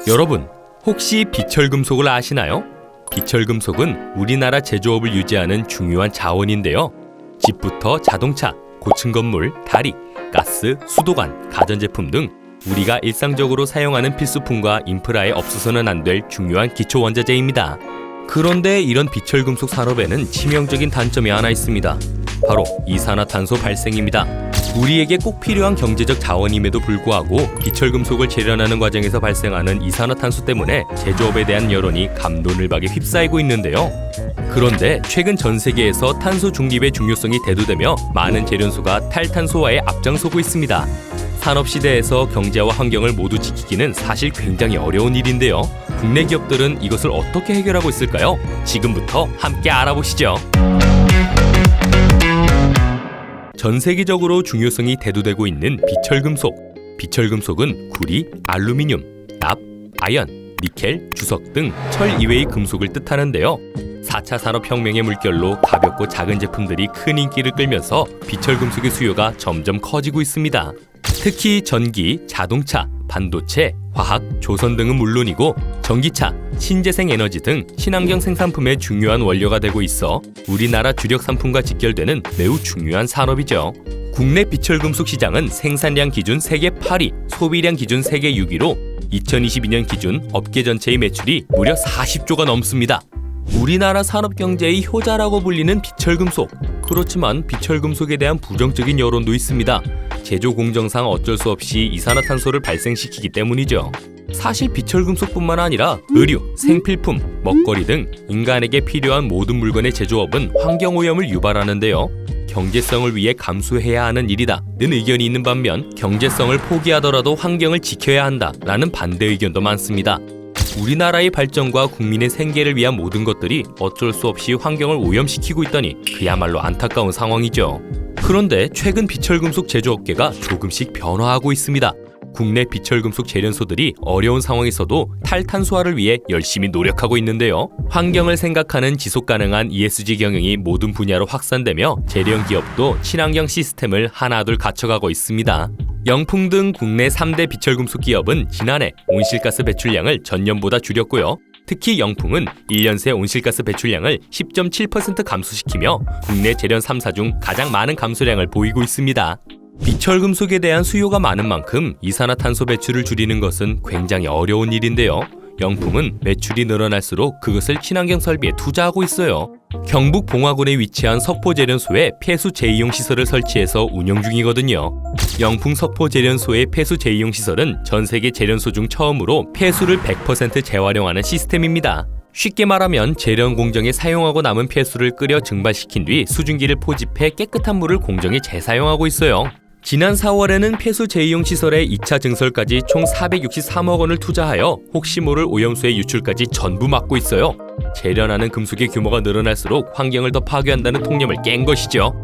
여러분, 혹시 비철금속을 아시나요? 비철금속은 우리나라 제조업을 유지하는 중요한 자원인데요. 집부터 자동차, 고층 건물, 다리, 가스, 수도관, 가전제품 등 우리가 일상적으로 사용하는 필수품과 인프라에 없어서는 안 될 중요한 기초 원자재입니다. 그런데 이런 비철금속 산업에는 치명적인 단점이 하나 있습니다. 바로 이산화탄소 발생입니다. 우리에게 꼭 필요한 경제적 자원임에도 불구하고 비철금속을 재련하는 과정에서 발생하는 이산화탄소 때문에 제조업에 대한 여론이 감론을박에 휩싸이고 있는데요. 그런데 최근 전 세계에서 탄소 중립의 중요성이 대두되며 많은 재련소가 탈탄소화에 앞장서고 있습니다. 산업시대에서 경제와 환경을 모두 지키기는 사실 굉장히 어려운 일인데요. 국내 기업들은 이것을 어떻게 해결하고 있을까요? 지금부터 함께 알아보시죠. 전 세계적으로 중요성이 대두되고 있는 비철금속. 비철금속은 구리, 알루미늄, 납, 아연, 니켈, 주석 등 철 이외의 금속을 뜻하는데요. 4차 산업혁명의 물결로 가볍고 작은 제품들이 큰 인기를 끌면서 비철금속의 수요가 점점 커지고 있습니다. 특히 전기, 자동차, 반도체, 화학, 조선 등은 물론이고 전기차, 신재생 에너지 등 친환경 생산품의 중요한 원료가 되고 있어 우리나라 주력 상품과 직결되는 매우 중요한 산업이죠. 국내 비철금속 시장은 생산량 기준 세계 8위, 소비량 기준 세계 6위로 2022년 기준 업계 전체의 매출이 무려 40조가 넘습니다. 우리나라 산업 경제의 효자라고 불리는 비철금속. 그렇지만 비철금속에 대한 부정적인 여론도 있습니다. 제조 공정상 어쩔 수 없이 이산화탄소를 발생시키기 때문이죠. 사실 비철금속뿐만 아니라 의류, 생필품, 먹거리 등 인간에게 필요한 모든 물건의 제조업은 환경오염을 유발하는데요. 경제성을 위해 감수해야 하는 일이다는 의견이 있는 반면 경제성을 포기하더라도 환경을 지켜야 한다라는 반대 의견도 많습니다. 우리나라의 발전과 국민의 생계를 위한 모든 것들이 어쩔 수 없이 환경을 오염시키고 있다니 그야말로 안타까운 상황이죠. 그런데 최근 비철금속 제조업계가 조금씩 변화하고 있습니다. 국내 비철금속 재련소들이 어려운 상황에서도 탈탄소화를 위해 열심히 노력하고 있는데요. 환경을 생각하는 지속가능한 ESG 경영이 모든 분야로 확산되며 재련 기업도 친환경 시스템을 하나둘 갖춰가고 있습니다. 영풍 등 국내 3대 비철금속 기업은 지난해 온실가스 배출량을 전년보다 줄였고요. 특히 영풍은 1년 새 온실가스 배출량을 10.7% 감소시키며 국내 재련 3사 중 가장 많은 감소량을 보이고 있습니다. 비철금속에 대한 수요가 많은 만큼 이산화탄소 배출을 줄이는 것은 굉장히 어려운 일인데요. 영풍은 매출이 늘어날수록 그것을 친환경 설비에 투자하고 있어요. 경북 봉화군에 위치한 석포재련소에 폐수 재이용 시설을 설치해서 운영 중이거든요. 영풍 석포재련소의 폐수 재이용 시설은 전 세계 재련소 중 처음으로 폐수를 100% 재활용하는 시스템입니다. 쉽게 말하면 재련 공정에 사용하고 남은 폐수를 끓여 증발시킨 뒤 수증기를 포집해 깨끗한 물을 공정에 재사용하고 있어요. 지난 4월에는 폐수 재이용 시설의 2차 증설까지 총 463억 원을 투자하여 혹시 모를 오염수의 유출까지 전부 막고 있어요. 재련하는 금속의 규모가 늘어날수록 환경을 더 파괴한다는 통념을 깬 것이죠.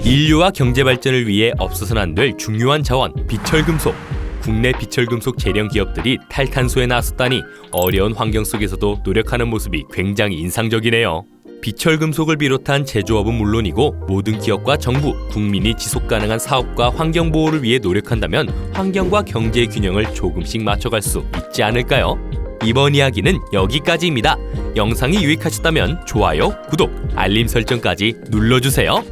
인류와 경제 발전을 위해 없어서는 안 될 중요한 자원, 비철금속. 국내 비철금속 재련 기업들이 탈탄소에 나섰다니 어려운 환경 속에서도 노력하는 모습이 굉장히 인상적이네요. 비철금속을 비롯한 제조업은 물론이고 모든 기업과 정부, 국민이 지속가능한 사업과 환경보호를 위해 노력한다면 환경과 경제의 균형을 조금씩 맞춰갈 수 있지 않을까요? 이번 이야기는 여기까지입니다. 영상이 유익하셨다면 좋아요, 구독, 알림 설정까지 눌러주세요.